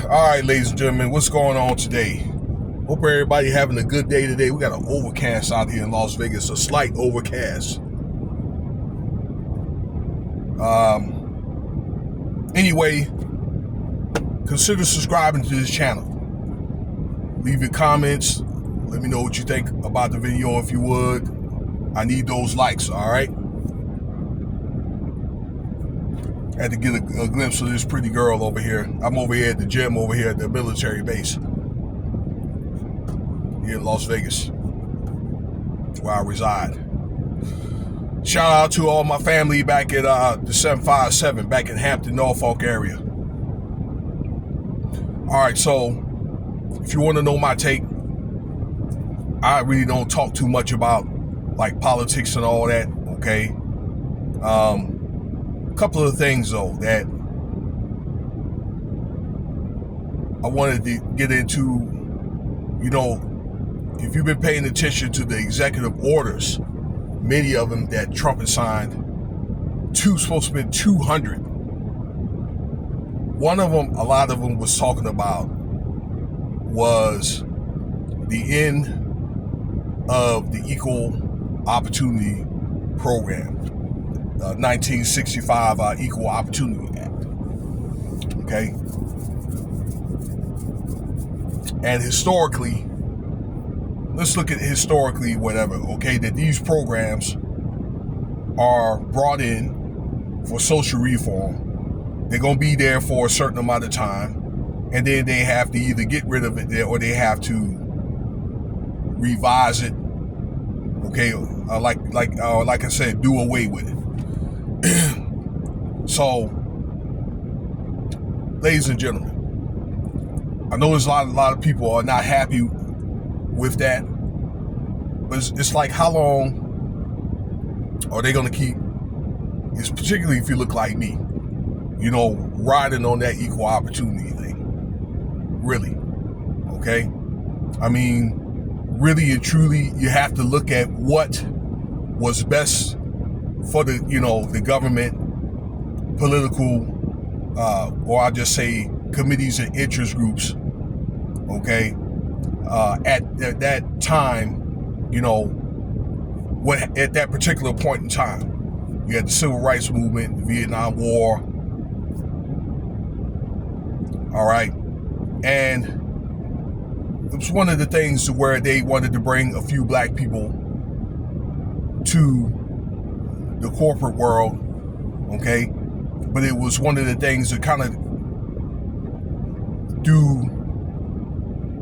All right, ladies and gentlemen, what's going on today? Hope everybody having a good day today. We got an overcast out here in Las Vegas, a slight overcast. Anyway, consider subscribing to this channel. Leave your comments. Let me know what you think about the video if you would. I need those likes, all right? Had to get a glimpse of this pretty girl over here. I'm over here at the gym over here at the military base here in Las Vegas, where I reside. Shout out to all my family back at the 757 back in Hampton, Norfolk area. All right, so if you want to know my take, I really don't talk too much about like politics and all that, okay? A couple of things though that I wanted to get into. You know, if you've been paying attention to the executive orders, many of them that Trump has signed, supposed to be 200. One of them, a lot of them was talking about was the end of the Equal Opportunity Program. 1965 Equal Opportunity Act. Okay? And historically, let's look at historically whatever, okay, that these programs are brought in for social reform. They're going to be there for a certain amount of time, and then they have to either get rid of it there or they have to revise it, okay, like I said, do away with it. So, ladies and gentlemen, I know there's a lot of people are not happy with that, but it's like, how long are they going to keep, it's particularly if you look like me, you know, riding on that equal opportunity thing? Really, okay? I mean, really and truly, you have to look at what was best for the, you know, the government, political, or I'll just say committees and interest groups, okay, at that time, you know, what at that particular point in time. You had the Civil Rights Movement, the Vietnam War, all right, and it was one of the things where they wanted to bring a few black people to the corporate world, okay, but it was one of the things that kind of do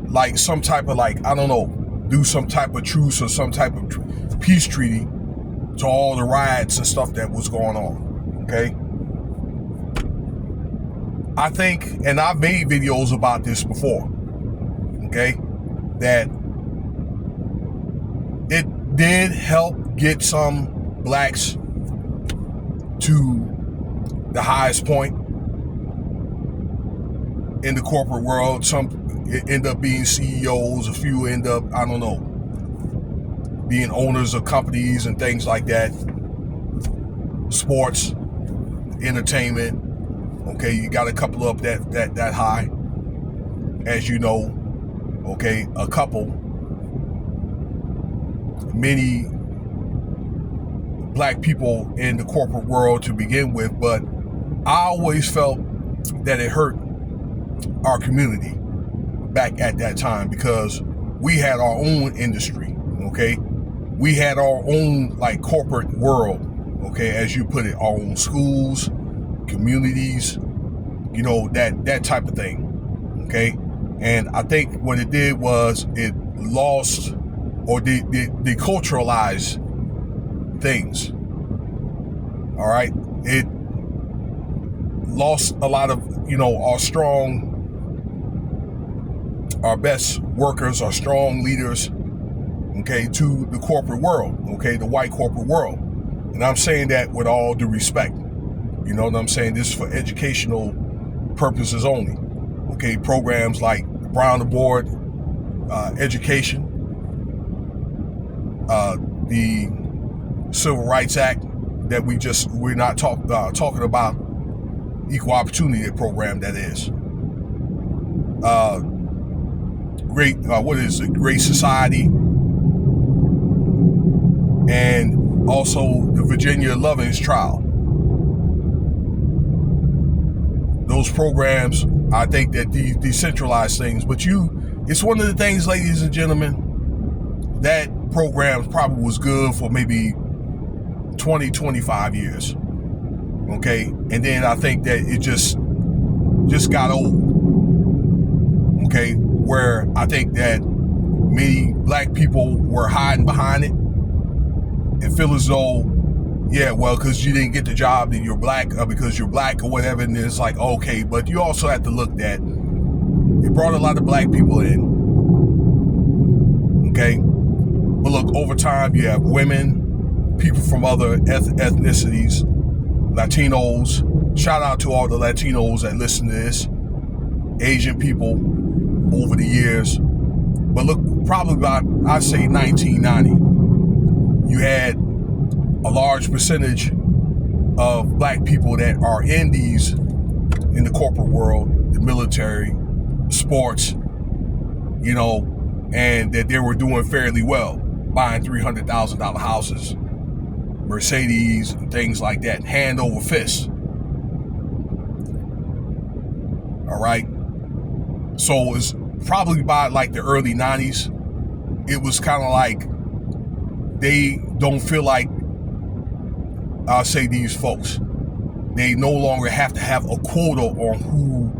like some type of, like, I don't know, do some type of truce or some type of peace treaty to all the riots and stuff that was going on, okay? I think, and I've made videos about this before, okay, that it did help get some blacks to the highest point in the corporate world. Some end up being CEOs, a few end up, I don't know, being owners of companies and things like that. Sports, entertainment, okay, you got a couple up that high, as you know, okay, a couple, many black people in the corporate world to begin with, but I always felt that it hurt our community back at that time because we had our own industry, okay? We had our own, like, corporate world, okay, as you put it, our own schools, communities, you know, that type of thing, okay? And I think what it did was it lost or deculturalized things, all right? It lost a lot of, you know, our best workers, our strong leaders, okay, to the corporate world, okay, the white corporate world. And I'm saying that with all due respect. You know what I'm saying? This is for educational purposes only. Okay, programs like the Brown Award, education, the Civil Rights Act that we're not talking about, equal opportunity program, that is. Great Society, and also the Virginia Lovings trial. Those programs, I think that decentralize things, but it's one of the things, ladies and gentlemen, that program probably was good for maybe 20, 25 years. Okay. And then I think that it just got old. Okay. Where I think that many black people were hiding behind it and feel as though, yeah, well, because you didn't get the job, then you're black, or because you're black or whatever. And it's like, okay, but you also have to look that it brought a lot of black people in. Okay. But look, over time, you have women, people from other ethnicities, Latinos. Shout out to all the Latinos that listen to this. Asian people over the years. But look, probably about, I'd say 1990, you had a large percentage of black people that are in the corporate world, the military, sports, and that they were doing fairly well, buying $300,000 houses, Mercedes, and things like that, hand over fist. All right. So it's probably by like the early 90s, it was kind of like they don't feel like, I'll say these folks, they no longer have to have a quota on who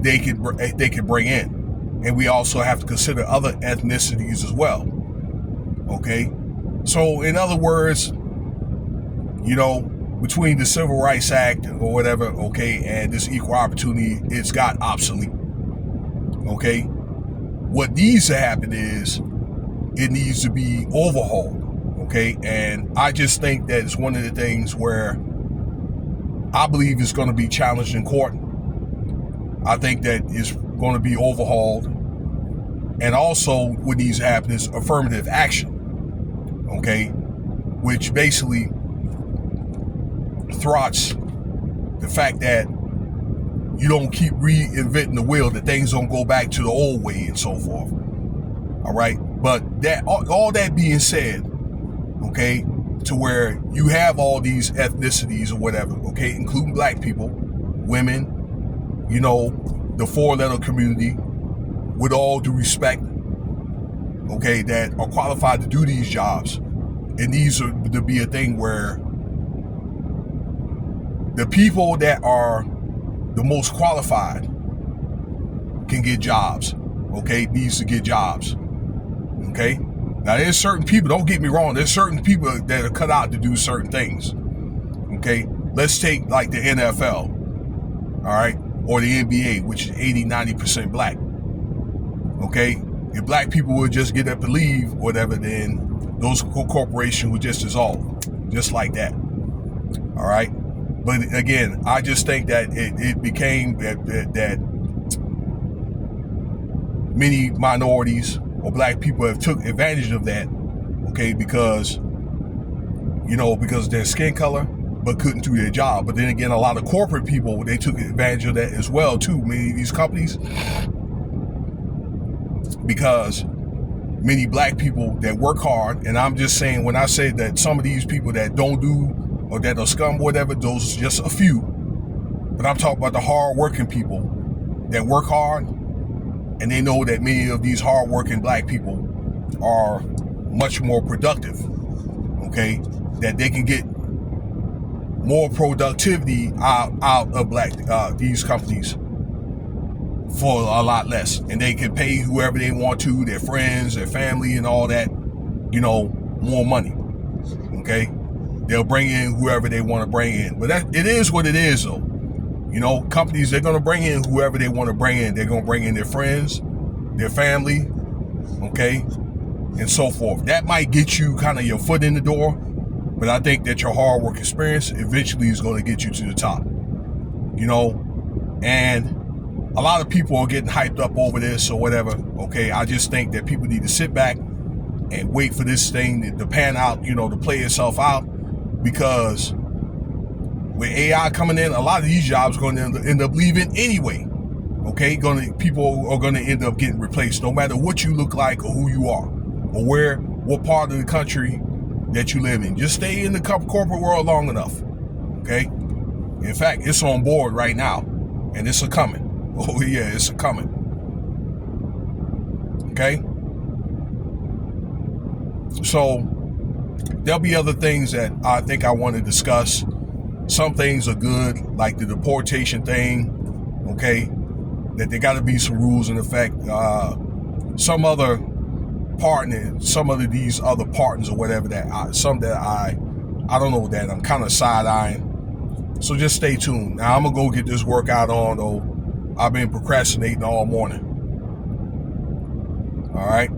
they can bring in. And we also have to consider other ethnicities as well. Okay. So in other words, between the Civil Rights Act or whatever, okay, and this equal opportunity, it's got obsolete. Okay. What needs to happen is it needs to be overhauled. Okay. And I just think that it's one of the things where I believe it's going to be challenged in court. I think that it's going to be overhauled. And also what needs to happen is affirmative action. Okay. Which basically thwarts the fact that you don't keep reinventing the wheel, that things don't go back to the old way and so forth. All right. But that all that being said, okay, to where you have all these ethnicities or whatever, okay, including black people, women, the four-letter community, with all due respect, okay, that are qualified to do these jobs. It needs to be a thing where the people that are the most qualified can get jobs, okay, needs to get jobs, okay? Now, there's certain people, don't get me wrong, there's certain people that are cut out to do certain things, okay? Let's take like the NFL, all right, or the NBA, which is 80-90% black, okay? If black people would just get up and leave, whatever, then those corporations would just dissolve, just like that, all right? But again, I just think that it became that many minorities or black people have took advantage of that, okay, because of their skin color, but couldn't do their job. But then again, a lot of corporate people, they took advantage of that as well too, many of these companies, because many black people that work hard, and I'm just saying, when I say that some of these people that don't do or that are scum or whatever, those just a few, but I'm talking about the hard-working people that work hard, and they know that many of these hard-working black people are much more productive, okay, that they can get more productivity out of these companies for a lot less, and they can pay whoever they want to, their friends, their family, and all that, more money, okay? They'll bring in whoever they want to bring in. But it is what it is, though. Companies, they're going to bring in whoever they want to bring in. They're going to bring in their friends, their family, okay, and so forth. That might get you kind of your foot in the door, but I think that your hard work experience eventually is going to get you to the top, and a lot of people are getting hyped up over this or whatever, okay? I just think that people need to sit back and wait for this thing to pan out, to play itself out, because with AI coming in, a lot of these jobs are going to end up leaving anyway. Okay, people are gonna end up getting replaced, no matter what you look like or who you are, or what part of the country that you live in. Just stay in the corporate world long enough. Okay. In fact, it's on board right now, and it's a coming. Oh yeah, it's a coming. Okay. So there'll be other things that I think I want to discuss. Some things are good, like the deportation thing. Okay, that there got to be some rules in effect. Some of these other partners or whatever that I don't know that I'm kind of side eyeing. So just stay tuned. Now I'm gonna go get this workout on, though. I've been procrastinating all morning. All right.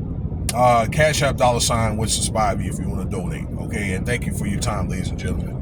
Cash App $Winston Spivey if you want to donate. Okay, and thank you for your time, ladies and gentlemen.